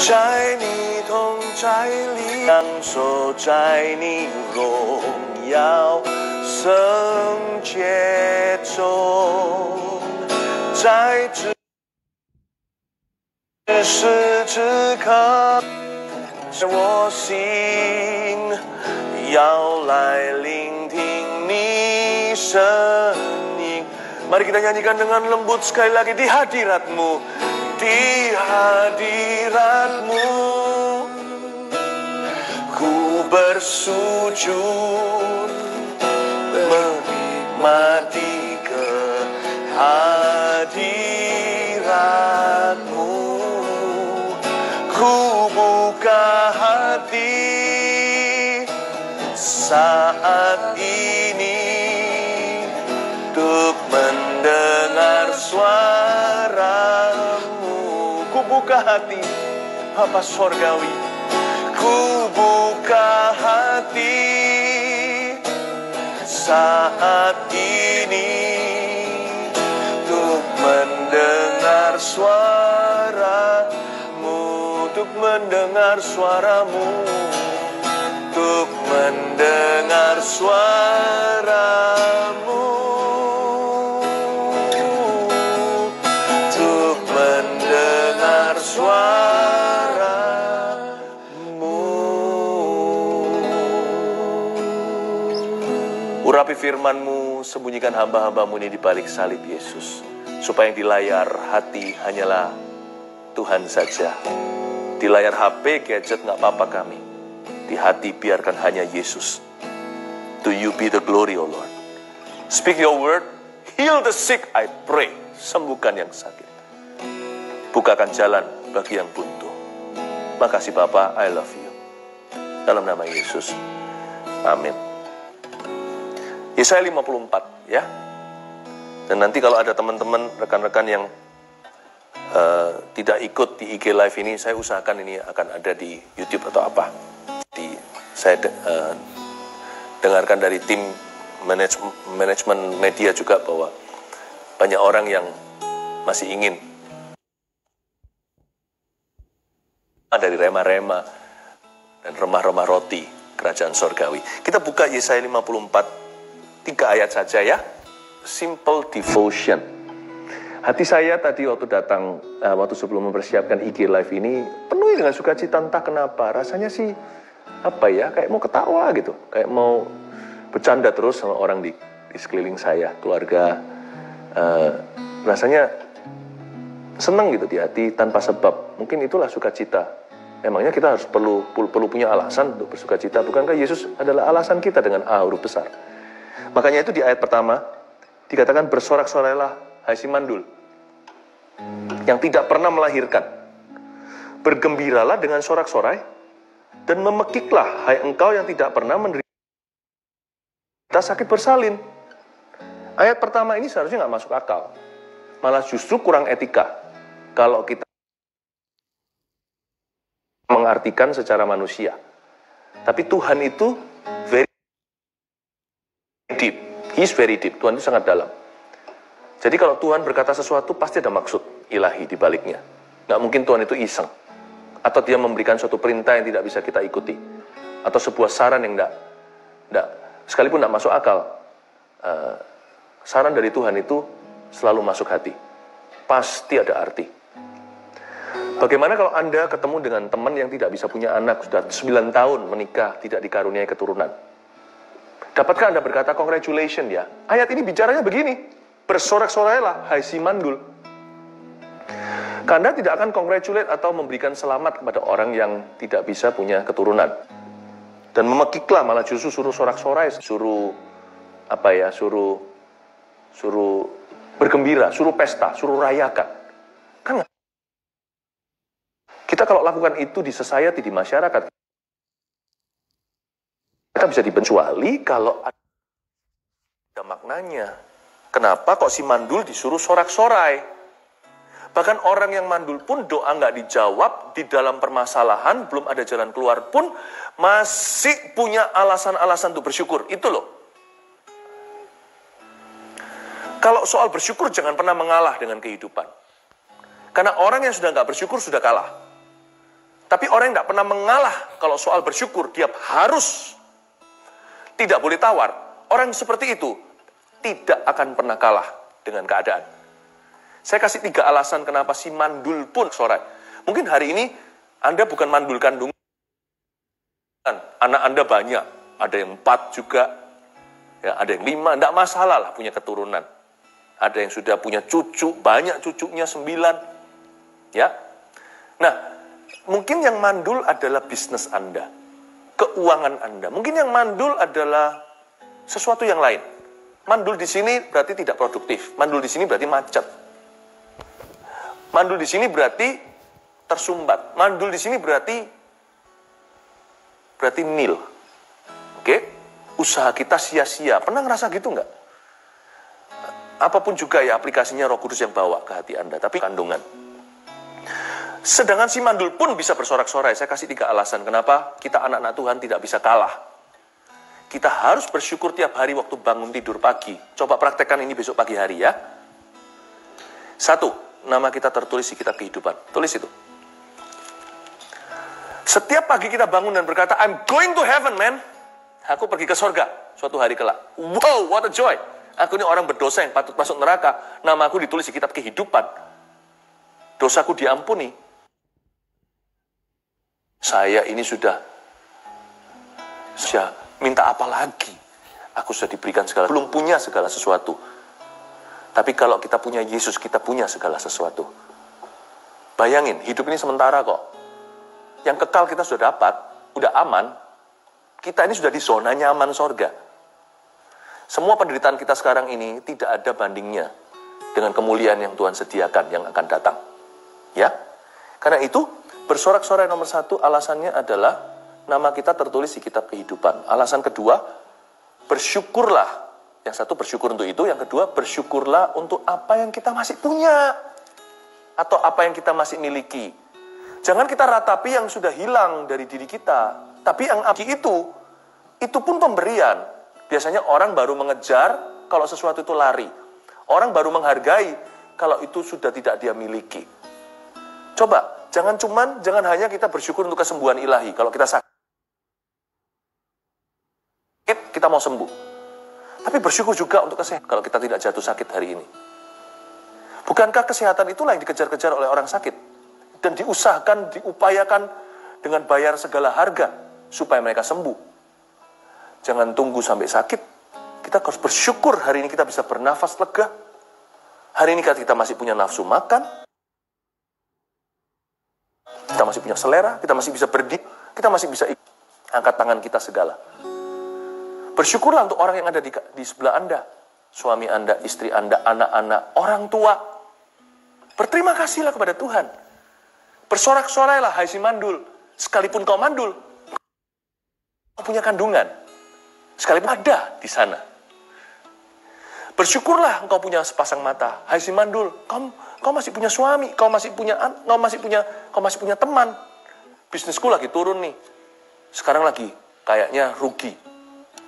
在你同在里享受，在你荣耀圣洁中，在此时此刻，我心要来聆听你声音。Mari kita nyanyikan dengan lembut sekali lagi di hadirat-Mu, di hadirat-Mu. Ku bersujud menikmati kehadirat-Mu. Ku buka hati saat ini untuk mendengar suara-Mu. Ku buka hati, Bapa Sorgawi. Ku buka hati saat ini untuk mendengar suara-Mu, untuk mendengar suara-Mu, untuk mendengar suara-Mu, untuk mendengar suara-Mu. Urapi firman-Mu, sembunyikan hamba-hamba-Mu ini di balik salib Yesus, supaya yang di layar hati hanyalah Tuhan saja. Di layar HP, gadget nggak apa-apa kami. Di hati biarkan hanya Yesus. To you be the glory, O Lord. Speak your word, heal the sick, I pray. Sembuhkan yang sakit. Bukakan jalan bagi yang buntu. Makasih Bapa, I love you. Dalam nama Yesus. Amin. Yesaya 54 ya. Dan nanti kalau ada teman-teman, rekan-rekan yang tidak ikut di IG Live ini, saya usahakan ini akan ada di YouTube atau apa. Saya dengarkan dari tim manajemen media juga bahwa banyak orang yang masih ingin dari rema-rema dan remah-remah roti kerajaan sorgawi. Kita buka Yesaya 54, 3 ayat saja ya. Simple devotion. Hati saya tadi waktu datang, waktu sebelum mempersiapkan IG Live ini, penuhi dengan sukacita, entah kenapa. Rasanya sih, apa ya, kayak mau ketawa gitu. Kayak mau bercanda terus sama orang di sekeliling saya, keluarga. Rasanya senang gitu di hati tanpa sebab. Mungkin itulah sukacita. Emangnya kita harus perlu punya alasan untuk bersukacita. Bukankah Yesus adalah alasan kita dengan A huruf besar? Makanya itu di ayat pertama, dikatakan bersorak-sorailah, hai si mandul, yang tidak pernah melahirkan. Bergembiralah dengan sorak-sorai, dan memekiklah, hai engkau yang tidak pernah menderita sakit bersalin. Ayat pertama ini seharusnya nggak masuk akal. Malah justru kurang etika. Kalau kita mengartikan secara manusia. Tapi Tuhan itu very deep. He is very deep. Tuhan itu sangat dalam. Jadi kalau Tuhan berkata sesuatu, pasti ada maksud ilahi di baliknya. Nggak mungkin Tuhan itu iseng. Atau dia memberikan suatu perintah yang tidak bisa kita ikuti. Atau sebuah saran yang sekalipun nggak masuk akal. Saran dari Tuhan itu selalu masuk hati. Pasti ada arti. Bagaimana kalau Anda ketemu dengan teman yang tidak bisa punya anak, sudah 9 tahun menikah, tidak dikaruniai keturunan? Dapatkah Anda berkata, congratulations ya? Ayat ini bicaranya begini. Bersorak-sorailah, hai si mandul. Anda tidak akan congratulate atau memberikan selamat kepada orang yang tidak bisa punya keturunan. Dan memekiklah, malah justru suruh sorak-sorai, suruh bergembira, suruh pesta, suruh rayakan. Kan kita kalau lakukan itu di society, di masyarakat, kita bisa dibencuali kalau ada maknanya. Kenapa kok si mandul disuruh sorak-sorai? Bahkan orang yang mandul pun doa nggak dijawab, di dalam permasalahan, belum ada jalan keluar pun, masih punya alasan-alasan untuk bersyukur. Itu loh. Kalau soal bersyukur, jangan pernah mengalah dengan kehidupan. Karena orang yang sudah nggak bersyukur, sudah kalah. Tapi orang yang tidak pernah mengalah kalau soal bersyukur, dia harus tidak boleh tawar. Orang seperti itu tidak akan pernah kalah dengan keadaan. Saya kasih 3 alasan kenapa si mandul pun sorai. Mungkin hari ini Anda bukan mandul kandungan. Anak Anda banyak. Ada yang 4 juga. Ya, ada yang 5. Tidak masalah lah punya keturunan. Ada yang sudah punya cucu. Banyak cucunya 9. Ya. Nah, mungkin yang mandul adalah bisnis Anda. Keuangan Anda. Mungkin yang mandul adalah sesuatu yang lain. Mandul di sini berarti tidak produktif. Mandul di sini berarti macet. Mandul di sini berarti tersumbat. Mandul di sini berarti nil. Oke? Usaha kita sia-sia. Pernah ngerasa gitu nggak? Apapun juga ya aplikasinya Roh Kudus yang bawa ke hati Anda. Tapi kandungan. Sedangkan si mandul pun bisa bersorak-sorai. Saya kasih 3 alasan kenapa kita anak-anak Tuhan tidak bisa kalah. Kita harus bersyukur tiap hari waktu bangun tidur pagi. Coba praktekkan ini besok pagi hari ya. 1, nama kita tertulis di kitab kehidupan. Tulis itu. Setiap pagi kita bangun dan berkata, I'm going to heaven, man. Aku pergi ke sorga suatu hari kelak. Wow, what a joy. Aku ini orang berdosa yang patut masuk neraka. Nama aku ditulis di kitab kehidupan. Dosaku diampuni. Saya ini sudah minta apa lagi? Aku sudah diberikan segala, belum punya segala sesuatu. Tapi kalau kita punya Yesus, kita punya segala sesuatu. Bayangin, hidup ini sementara kok. Yang kekal kita sudah dapat, udah aman. Kita ini sudah di zona nyaman sorga. Semua penderitaan kita sekarang ini tidak ada bandingnya dengan kemuliaan yang Tuhan sediakan yang akan datang. Ya, karena itu bersorak-sorai nomor 1 alasannya adalah nama kita tertulis di kitab kehidupan. Alasan kedua, bersyukurlah. Yang satu bersyukur untuk itu, yang kedua bersyukurlah untuk apa yang kita masih punya atau apa yang kita masih miliki. Jangan kita ratapi yang sudah hilang dari diri kita, tapi yang itu pun pemberian. Biasanya orang baru mengejar kalau sesuatu itu lari. Orang baru menghargai kalau itu sudah tidak dia miliki. Coba, jangan hanya kita bersyukur untuk kesembuhan ilahi. Kalau kita sakit, kita mau sembuh. Tapi bersyukur juga untuk kesehatan kalau kita tidak jatuh sakit hari ini. Bukankah kesehatan itulah yang dikejar-kejar oleh orang sakit? Dan diusahakan, diupayakan dengan bayar segala harga supaya mereka sembuh. Jangan tunggu sampai sakit. Kita harus bersyukur hari ini kita bisa bernafas lega. Hari ini kita masih punya nafsu makan. Kita masih punya selera, kita masih bisa berdiri, kita masih bisa angkat tangan kita segala. Bersyukurlah untuk orang yang ada di sebelah Anda. Suami Anda, istri Anda, anak-anak, orang tua. Berterima kasihlah kepada Tuhan. Bersorak-sorailah, hai si mandul. Sekalipun kau mandul, kau punya kandungan. Sekalipun ada di sana. Bersyukurlah engkau punya sepasang mata. Hai si mandul, kau masih punya suami, kau masih punya teman. Bisnisku lagi turun nih. Sekarang lagi kayaknya rugi.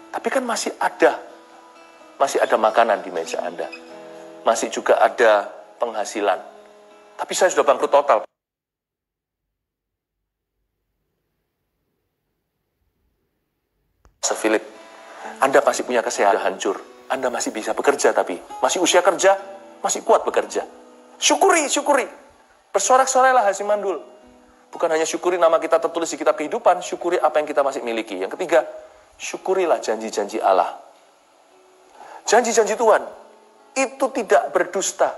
Tapi kan masih ada makanan di meja Anda. Masih juga ada penghasilan. Tapi saya sudah bangkrut total. Philip, Anda masih punya kesehatan hancur. Anda masih bisa bekerja tapi masih usia kerja, masih kuat bekerja. Syukuri. Bersorak-sorailah hai si mandul. Bukan hanya syukuri nama kita tertulis di kitab kehidupan, syukuri apa yang kita masih miliki. Yang ketiga, syukurilah janji-janji Allah. Janji-janji Tuhan itu tidak berdusta.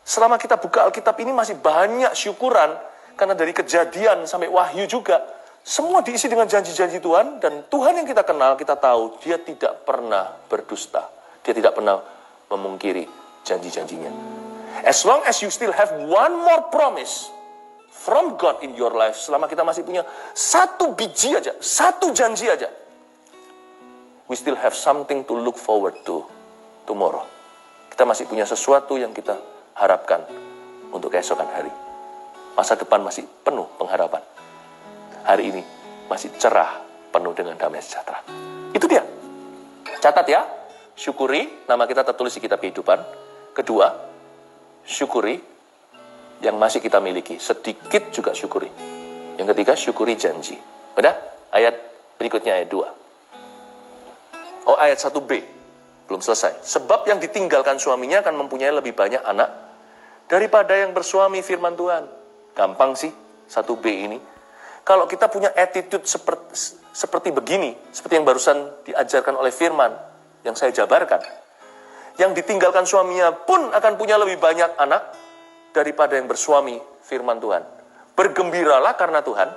Selama kita buka Alkitab ini masih banyak syukuran, karena dari Kejadian sampai Wahyu juga, semua diisi dengan janji-janji Tuhan, dan Tuhan yang kita kenal, kita tahu, dia tidak pernah berdusta. Dia tidak pernah memungkiri janji-janjinya. As long as you still have one more promise from God in your life, selama kita masih punya satu biji aja, satu janji aja, we still have something to look forward to tomorrow. Kita masih punya sesuatu yang kita harapkan untuk keesokan hari. Masa depan masih penuh pengharapan. Hari ini masih cerah, penuh dengan damai sejahtera. Itu dia. Catat ya. Syukuri, nama kita tertulis di kitab kehidupan. Kedua, syukuri yang masih kita miliki. Sedikit juga syukuri. Yang ketiga, syukuri janji. Udah? Ayat berikutnya ayat 2. Oh, ayat 1b. Belum selesai. Sebab yang ditinggalkan suaminya akan mempunyai lebih banyak anak daripada yang bersuami, firman Tuhan. Gampang sih, 1b ini. Kalau kita punya attitude seperti begini, seperti yang barusan diajarkan oleh firman, yang saya jabarkan. Yang ditinggalkan suaminya pun akan punya lebih banyak anak daripada yang bersuami, firman Tuhan. Bergembiralah karena Tuhan.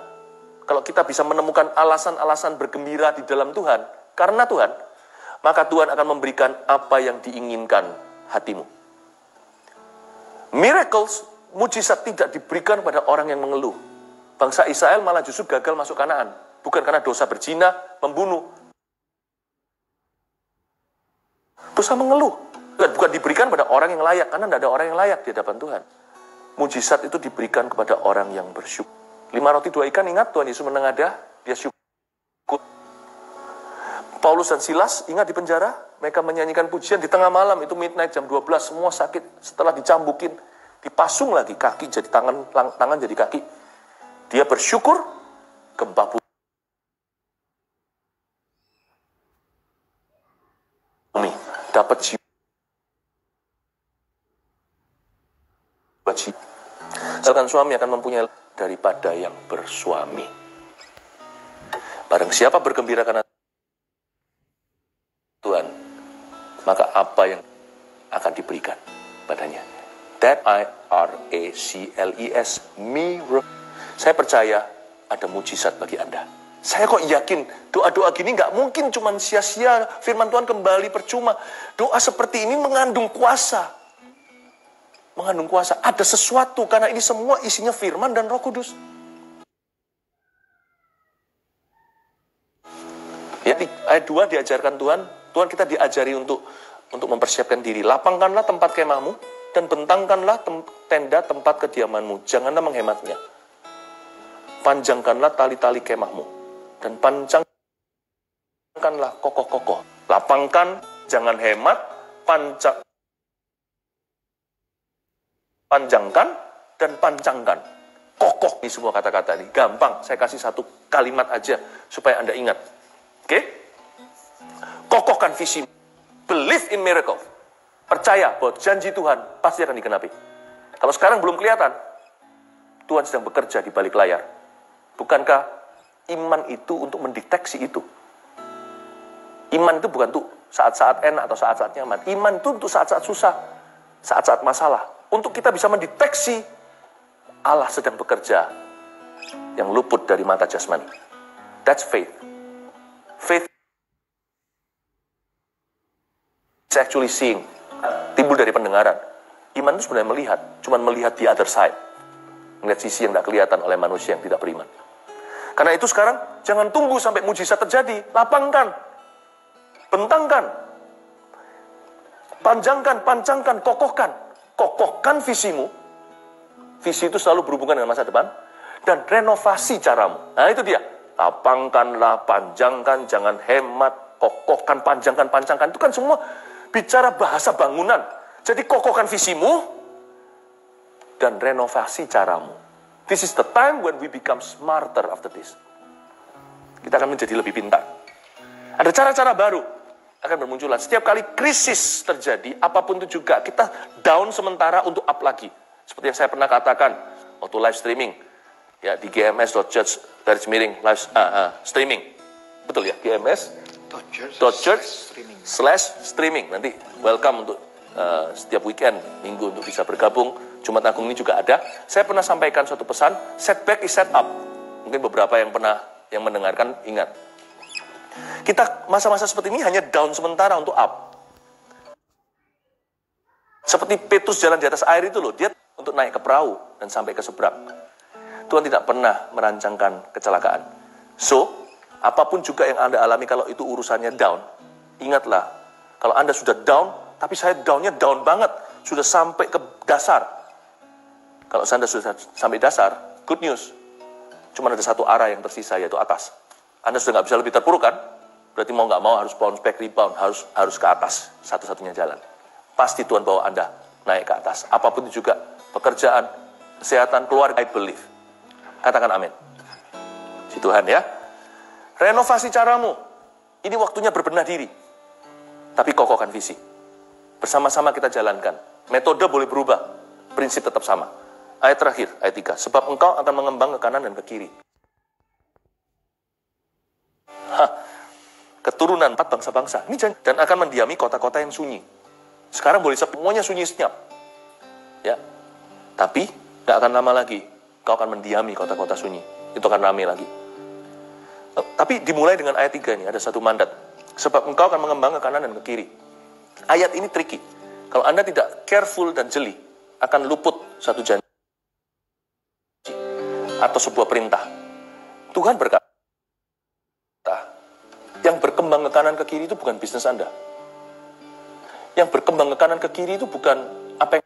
Kalau kita bisa menemukan alasan-alasan bergembira di dalam Tuhan, karena Tuhan, maka Tuhan akan memberikan apa yang diinginkan hatimu. Miracles, mujizat tidak diberikan pada orang yang mengeluh. Bangsa Israel malah justru gagal masuk Kanaan. Bukan karena dosa berzina, membunuh. Dosa mengeluh. Bukan diberikan pada orang yang layak, karena tidak ada orang yang layak di hadapan Tuhan. Mujizat itu diberikan kepada orang yang bersyukur. 5 roti 2 ikan, ingat Tuhan Yesus menengadah, dia syukur. Paulus dan Silas, ingat di penjara, mereka menyanyikan pujian di tengah malam, itu midnight jam 12, semua sakit, setelah dicambukin, dipasung lagi, kaki jadi tangan jadi kaki. Dia bersyukur, gempa bumi, dapat jiwa. Misalkan suami akan mempunyai daripada yang bersuami. Barang siapa bergembira karena Tuhan, maka apa yang akan diberikan padanya? That I-R-A-C-L-E-S, miracle. Saya percaya ada mujizat bagi Anda. Saya kok yakin doa-doa gini nggak mungkin cuma sia-sia, firman Tuhan kembali percuma. Doa seperti ini mengandung kuasa. Mengandung kuasa, ada sesuatu, karena ini semua isinya firman dan Roh Kudus. Ya, ayat 2 diajarkan Tuhan kita diajari untuk mempersiapkan diri. Lapangkanlah tempat kemahmu, dan bentangkanlah tenda tempat kediamanmu. Janganlah menghematnya. Panjangkanlah tali-tali kemahmu, dan panjangkanlah kokoh-kokoh. Lapangkan, jangan hemat, panjangkan dan pancangkan. Kokoh ini semua kata-kata ini. Gampang, saya kasih satu kalimat aja supaya Anda ingat. Oke? Kokohkan visi. Believe in miracle. Percaya bahwa janji Tuhan pasti akan digenapi. Kalau sekarang belum kelihatan, Tuhan sedang bekerja di balik layar. Bukankah iman itu untuk mendeteksi itu? Iman itu bukan untuk saat-saat enak atau saat-saat nyaman. Iman itu untuk saat-saat susah, saat-saat masalah. Untuk kita bisa mendeteksi Allah sedang bekerja yang luput dari mata jasmani. That's faith. Faith is actually seeing. Timbul dari pendengaran. Iman itu sebenarnya melihat. Cuman melihat the other side. Melihat sisi yang tidak kelihatan oleh manusia yang tidak beriman. Karena itu sekarang, jangan tunggu sampai mujizat terjadi. Lapangkan. Bentangkan. Panjangkan, pancangkan, kokohkan. Kokohkan visimu. Visi itu selalu berhubungan dengan masa depan. Dan renovasi caramu. Nah itu dia. Lapangkanlah, panjangkan, jangan hemat. Kokohkan, panjangkan, pancangkan. Itu kan semua bicara bahasa bangunan. Jadi kokohkan visimu. Dan renovasi caramu. This is the time when we become smarter after this. Kita akan menjadi lebih pintar. Ada cara-cara baru akan bermunculan. Setiap kali krisis terjadi, apapun itu juga, kita down sementara untuk up lagi. Seperti yang saya pernah katakan waktu live streaming, ya di gms.church live streaming. Betul ya, gms.church/streaming. Nanti welcome untuk setiap weekend, minggu untuk bisa bergabung. Jumat Agung ini juga ada. Saya pernah sampaikan suatu pesan, setback is set up. Mungkin beberapa yang mendengarkan ingat. Kita masa-masa seperti ini hanya down sementara untuk up. Seperti Petrus jalan di atas air itu loh, dia untuk naik ke perahu dan sampai ke seberang. Tuhan tidak pernah merancangkan kecelakaan. So, apapun juga yang Anda alami kalau itu urusannya down, ingatlah, kalau Anda sudah down, tapi saya downnya down banget, sudah sampai ke dasar. Kalau Anda sudah sampai dasar, good news, cuma ada satu arah yang tersisa, yaitu atas. Anda sudah nggak bisa lebih terpuruk kan? Berarti mau nggak mau harus bounce back, rebound, harus ke atas, satu-satunya jalan. Pasti Tuhan bawa Anda naik ke atas. Apapun itu juga, pekerjaan, kesehatan, keluarga, I believe. Katakan amin. Si Tuhan ya. Renovasi caramu. Ini waktunya berbenah diri. Tapi kokohkan visi. Bersama-sama kita jalankan. Metode boleh berubah. Prinsip tetap sama. Ayat terakhir, ayat 3. Sebab engkau akan mengembang ke kanan dan ke kiri. Keturunan 4 bangsa-bangsa. Ini dan akan mendiami kota-kota yang sunyi. Sekarang boleh semuanya sunyi senyap. Ya. Tapi gak akan lama lagi. Kau akan mendiami kota-kota sunyi. Itu akan ramai lagi. Tapi dimulai dengan ayat 3 ini. Ada satu mandat. Sebab engkau akan mengembang ke kanan dan ke kiri. Ayat ini tricky. Kalau Anda tidak careful dan jeli, akan luput satu janji atau sebuah perintah. Tuhan berkata, yang berkembang ke kanan ke kiri itu bukan bisnis Anda. Yang berkembang ke kanan ke kiri itu bukan apa yang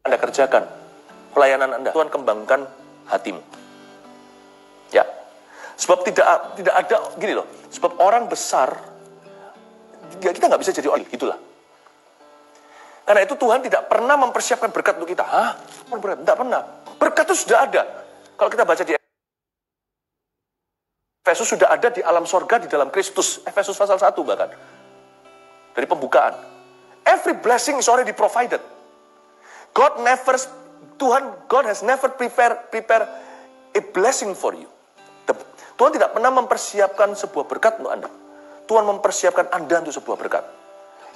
Anda kerjakan, pelayanan Anda. Tuhan kembangkan hatimu. Ya. Sebab tidak ada gini loh. Sebab orang besar kita nggak bisa jadi orang itulah. Karena itu Tuhan tidak pernah mempersiapkan berkat untuk kita. Tidak pernah. Berkat itu sudah ada. Kalau kita baca di Efesus sudah ada di alam sorga di dalam Kristus. Efesus pasal 1 bahkan. Dari pembukaan. Every blessing is already provided. God has never prepare a blessing for you. Tuhan tidak pernah mempersiapkan sebuah berkat untuk Anda. Tuhan mempersiapkan Anda untuk sebuah berkat.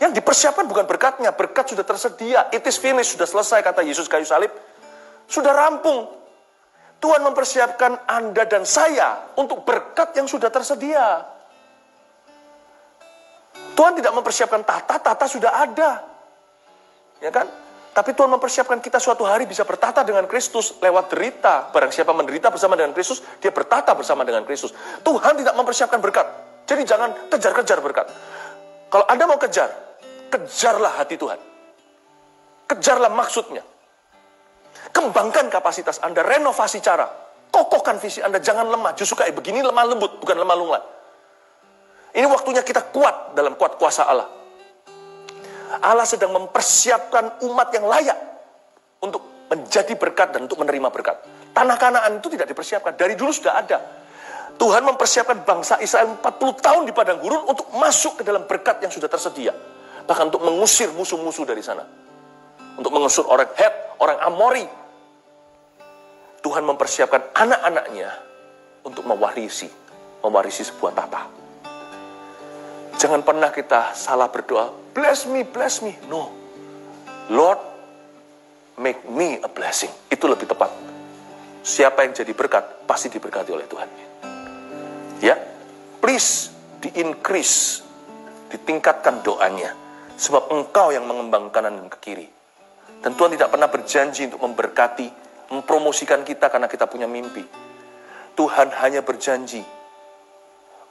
Yang dipersiapkan bukan berkatnya, berkat sudah tersedia. It is finished, sudah selesai, kata Yesus kayu salib. Sudah rampung. Tuhan mempersiapkan Anda dan saya untuk berkat yang sudah tersedia. Tuhan tidak mempersiapkan tata sudah ada. Ya kan? Tapi Tuhan mempersiapkan kita suatu hari bisa bertata dengan Kristus lewat derita. Barang siapa menderita bersama dengan Kristus, dia bertata bersama dengan Kristus. Tuhan tidak mempersiapkan berkat. Jadi jangan kejar-kejar berkat. Kalau Anda mau kejarlah hati Tuhan. Kejarlah maksudnya. Kembangkan kapasitas Anda, renovasi cara. Kokohkan visi Anda, jangan lemah. Justru kayak begini lemah lembut, bukan lemah lunglai. Ini waktunya kita kuat dalam kuat kuasa Allah. Allah sedang mempersiapkan umat yang layak untuk menjadi berkat dan untuk menerima berkat. Tanah Kanaan itu tidak dipersiapkan. Dari dulu sudah ada. Tuhan mempersiapkan bangsa Israel 40 tahun di padang gurun untuk masuk ke dalam berkat yang sudah tersedia. Bahkan untuk mengusir musuh-musuh dari sana. Untuk mengusir orang Het, orang Amori. Tuhan mempersiapkan anak-anaknya untuk mewarisi sebuah tata. Jangan pernah kita salah berdoa, bless me. No. Lord, make me a blessing. Itu lebih tepat. Siapa yang jadi berkat, pasti diberkati oleh Tuhan. Ya, please, di-increase, ditingkatkan doanya. Sebab engkau yang mengembang kanan dan ke kiri. Dan Tuhan tidak pernah berjanji untuk memberkati, mempromosikan kita karena kita punya mimpi. Tuhan hanya berjanji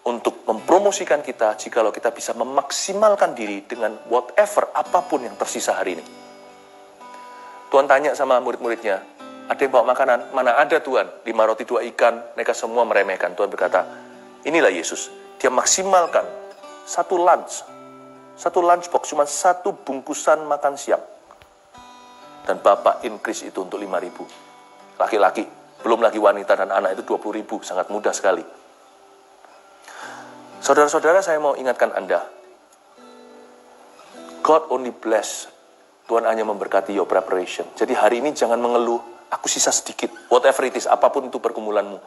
untuk mempromosikan kita jikalau kita bisa memaksimalkan diri dengan whatever, apapun yang tersisa hari ini. Tuhan tanya sama murid-muridnya, ada yang bawa makanan? Mana ada Tuhan? 5 roti 2 ikan, mereka semua meremehkan. Tuhan berkata, inilah Yesus. Dia maksimalkan satu lunchbox, cuma 1 bungkusan makan siang. Dan Bapak increase itu untuk 5.000. Laki-laki, belum lagi wanita dan anak itu 20.000, sangat mudah sekali. Saudara-saudara, saya mau ingatkan Anda. God only bless. Tuhan hanya memberkati your preparation. Jadi hari ini jangan mengeluh, aku sisa sedikit. Whatever it is, apapun itu pergumulanmu.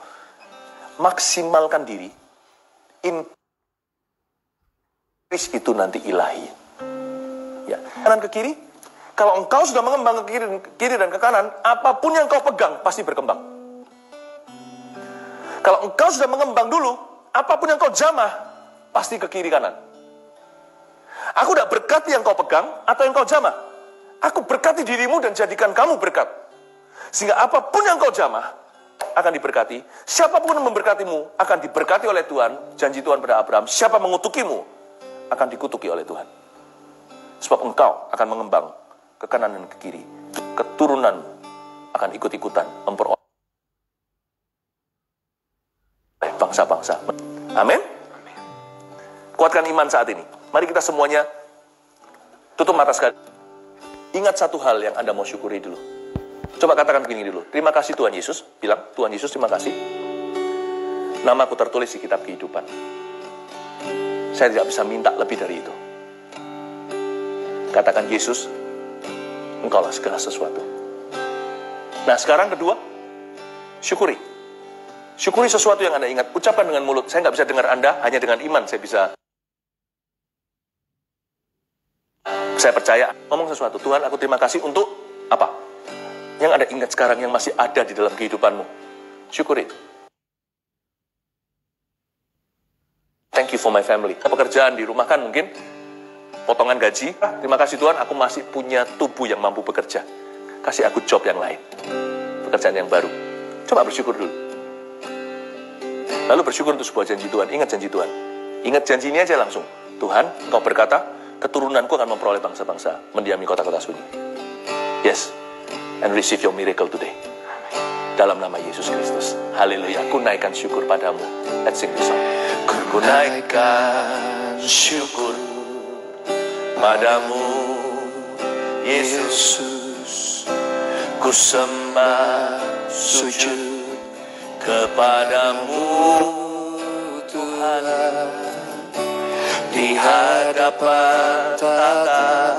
Maksimalkan diri. Increase itu nanti ilahi. Ya. Kanan ke kiri. Kalau engkau sudah mengembang ke kiri dan ke kanan, apapun yang kau pegang pasti berkembang. Kalau engkau sudah mengembang dulu, apapun yang kau jamah, pasti ke kiri kanan. Aku tidak berkati yang kau pegang atau yang kau jamah. Aku berkati dirimu dan jadikan kamu berkat. Sehingga apapun yang kau jamah, akan diberkati. Siapapun yang memberkatimu, akan diberkati oleh Tuhan. Janji Tuhan pada Abraham, siapa mengutukimu, akan dikutuki oleh Tuhan. Sebab engkau akan mengembang ke kanan dan ke kiri. Keturunan akan ikut-ikutan memperoleh bangsa-bangsa. Amin. Kuatkan iman saat ini. Mari kita semuanya tutup mata sekali. Ingat satu hal yang Anda mau syukuri dulu. Coba katakan begini dulu. Terima kasih Tuhan Yesus. Bilang, Tuhan Yesus terima kasih. Namaku tertulis di kitab kehidupan. Saya tidak bisa minta lebih dari itu. Katakan, Yesus, Engkaulah segala sesuatu. Nah, sekarang kedua, syukuri. Syukuri sesuatu yang Anda ingat. Ucapkan dengan mulut. Saya nggak bisa dengar Anda, hanya dengan iman saya bisa. Saya percaya, ngomong sesuatu. Tuhan, aku terima kasih untuk apa? Yang Anda ingat sekarang yang masih ada di dalam kehidupanmu. Syukuri. Thank you for my family. Pekerjaan di rumah kan mungkin potongan gaji. Terima kasih Tuhan, aku masih punya tubuh yang mampu bekerja. Kasih aku job yang lain. Pekerjaan yang baru. Coba bersyukur dulu. Lalu bersyukur untuk sebuah janji Tuhan. Ingat janji Tuhan. Ingat janji ini aja langsung. Tuhan, Engkau berkata, keturunanku akan memperoleh bangsa-bangsa, mendiami kota-kota sunyi. Yes. And receive your miracle today. Dalam nama Yesus Kristus. Haleluya. Ku naikkan syukur padamu. Let's sing this song. Ku naikkan syukur padamu, Yesus. Ku sembah sujud kepadamu, Tuhan. Di hadapan tata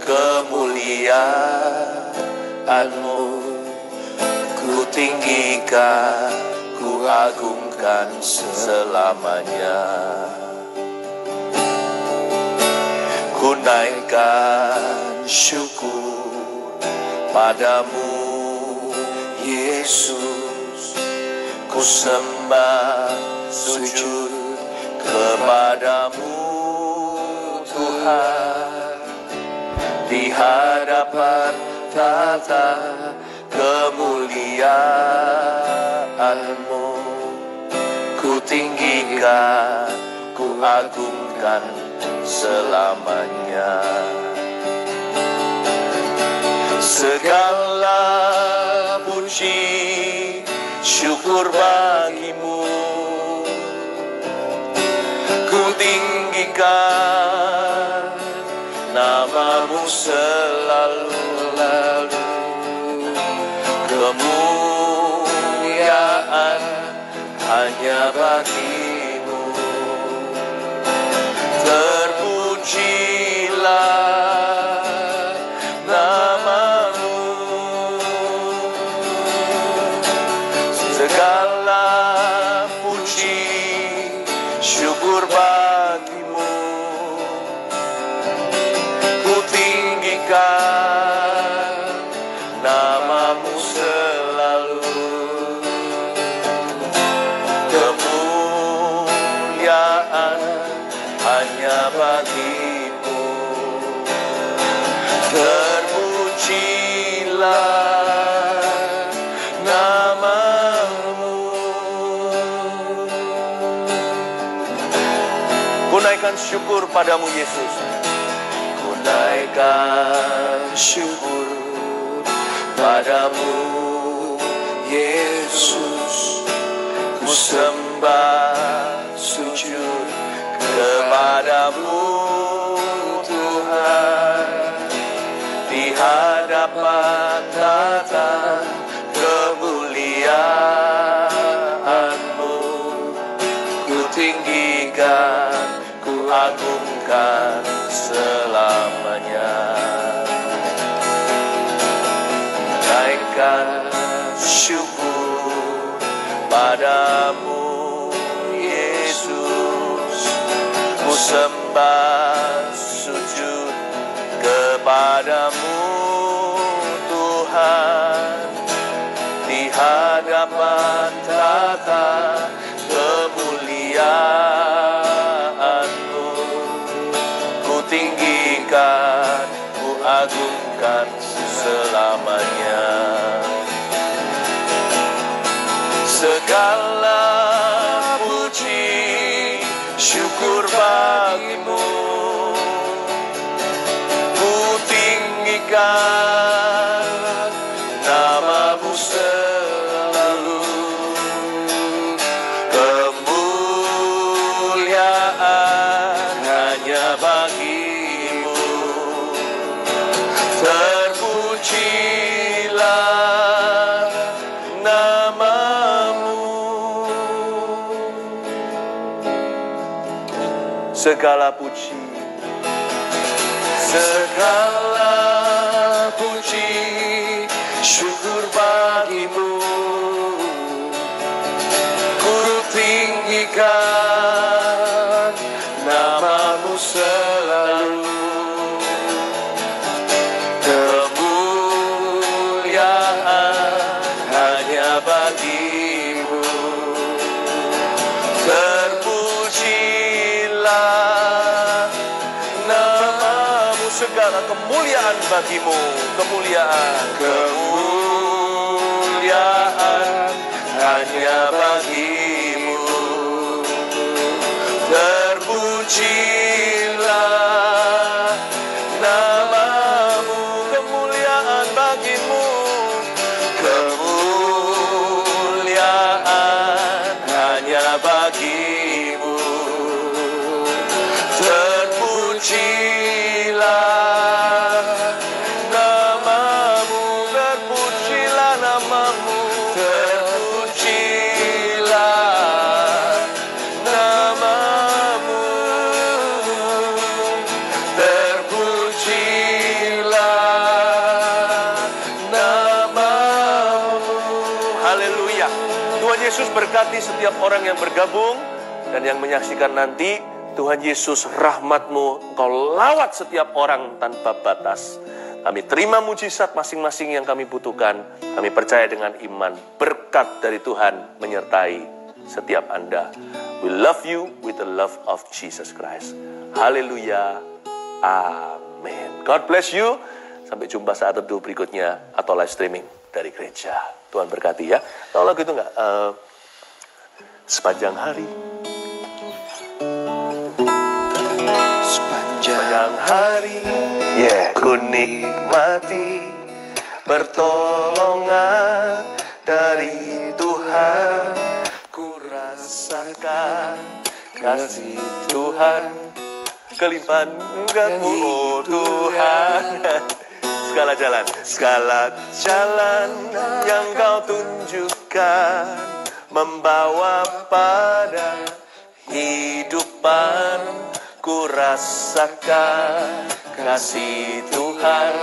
kemuliaan-Mu, ku tinggikan, ku agungkan selamanya. Ku naikkan syukur padamu, Yesus. Ku sembah sujud kepadamu, Tuhan. Di hadapan tata kemuliaan-Mu, ku tinggikan, ku agungkan selamanya. Segala puji syukur bagimu, ku tinggikan namamu selalu. Kemuliaan hanya bagimu. Terpujilah namamu. Segala puji syukur bagimu, ku tinggikan namamu selalu. Kemuliaan hanya bagimu. Terpujilah namamu. Ku naikkan syukur padamu, Yesus. Ku naikkan syukur padamu, Yesus. Ku sembah sujud kepadamu, Tuhan. Di hadapan tata kemuliaan-Mu, ku tinggikan, ku agungkan selamanya. Naikkan syukur padamu, Yesus. Ku sembah sujud kepadamu, Tuhan. Di hadapan tata kemuliaan-Mu, ku tinggikan, ku agungkan selamanya. Segala puji syukur bagimu, ku tinggikan namamu selalu. Kemuliaan hanya bagimu. segala puji, segala puji, syukur bagimu. Ku tinggikan namamu selalu. Kemuliaan hanya bagimu. Terpujilah namamu, segala kemuliaan bagimu. Kemuliaan hanya bagimu. Terpujilah namamu, kemuliaan bagimu. Kemuliaan hanya bagimu. Terpujilah namamu, terpujilah namamu, terpujilah namamu, terpujilah namamu. Haleluya. Tuhan Yesus berkati setiap orang yang bergabung dan yang menyaksikan nanti. Tuhan Yesus, rahmat-Mu Engkau lawat setiap orang tanpa batas. Kami terima mujizat masing-masing yang kami butuhkan. Kami percaya dengan iman, berkat dari Tuhan menyertai setiap Anda. We love you with the love of Jesus Christ. Haleluya. Amin. God bless you. Sampai jumpa saat teduh berikutnya atau live streaming dari gereja. Tuhan berkati ya. Tahu lagu itu nggak? Sepanjang hari. Sepanjang hari, ku nikmati pertolongan dari Tuhan. Ku rasakan kasih Tuhan, kelimpahan engkau, oh Tuhan. Segala jalan yang Kau tunjukkan membawa pada kehidupan. Ku rasakan kasih Tuhan,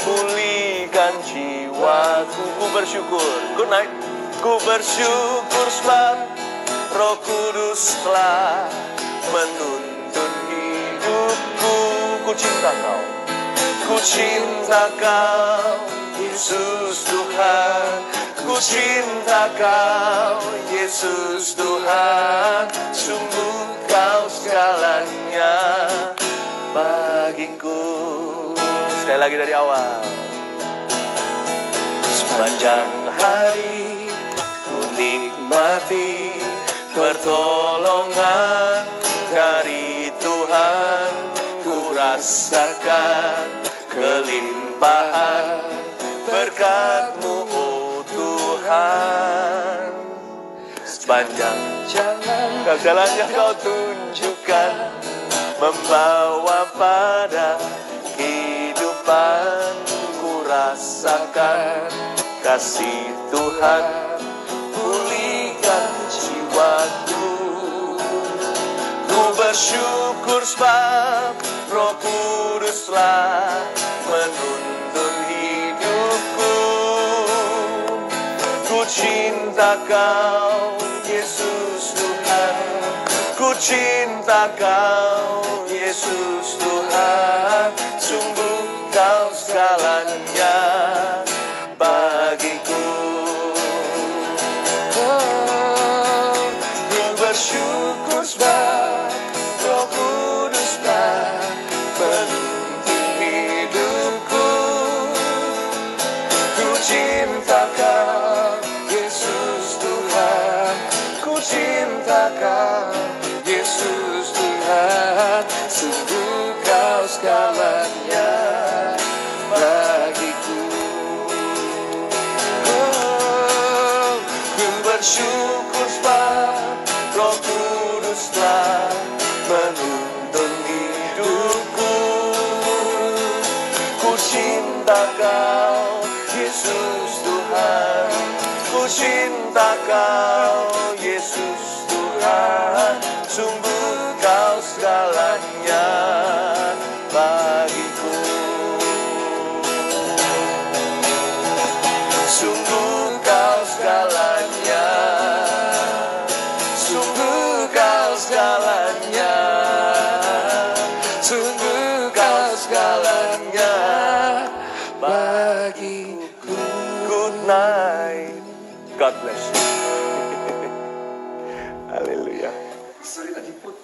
pulihkan jiwaku. Ku bersyukur, good night. Ku bersyukur sebab Roh Kudus telah menuntun hidupku. Ku cinta Kau, ku cinta Kau, Yesus Tuhan. Ku cinta Kau, Yesus Tuhan. Sungguh Kau segalanya bagiku. Sekali lagi dari awal. Sepanjang hari ku nikmati pertolongan dari Tuhan. Ku rasakan kelimpahan berkat-Mu, oh Tuhan. Sepanjang jalan yang Kau tunjukkan membawa pada kehidupan. Ku rasakan kasih Tuhan, pulihkan jiwaku. Ku bersyukur sebab Roh Kudus telah menuntun hidupku. Ku cinta Kau, Yesus Tuhan. Ku cinta Kau, Yesus Tuhan. Sungguh Kau segalanya bagiku. Ku bersyukur sebab Roh Kudus telah menuntun hidupku. Ku cinta Kau, Yesus Tuhan. Ku cinta Kau, Yesus Tuhan. Sungguh Kau segalanya bagiku. Ku bersyukur sebab Roh Kudus telah menuntun hidupku. Ku cinta Kau, Yesus Tuhan. Ku cinta Kau, Yesus Tuhan. Sungguh Kau segalanya bagiku. Sungguh Kau segalanya, sungguh Kau segalanya, sungguh Kau segalanya bagiku. Good night. God bless you. Haleluya. Sorry tadi put.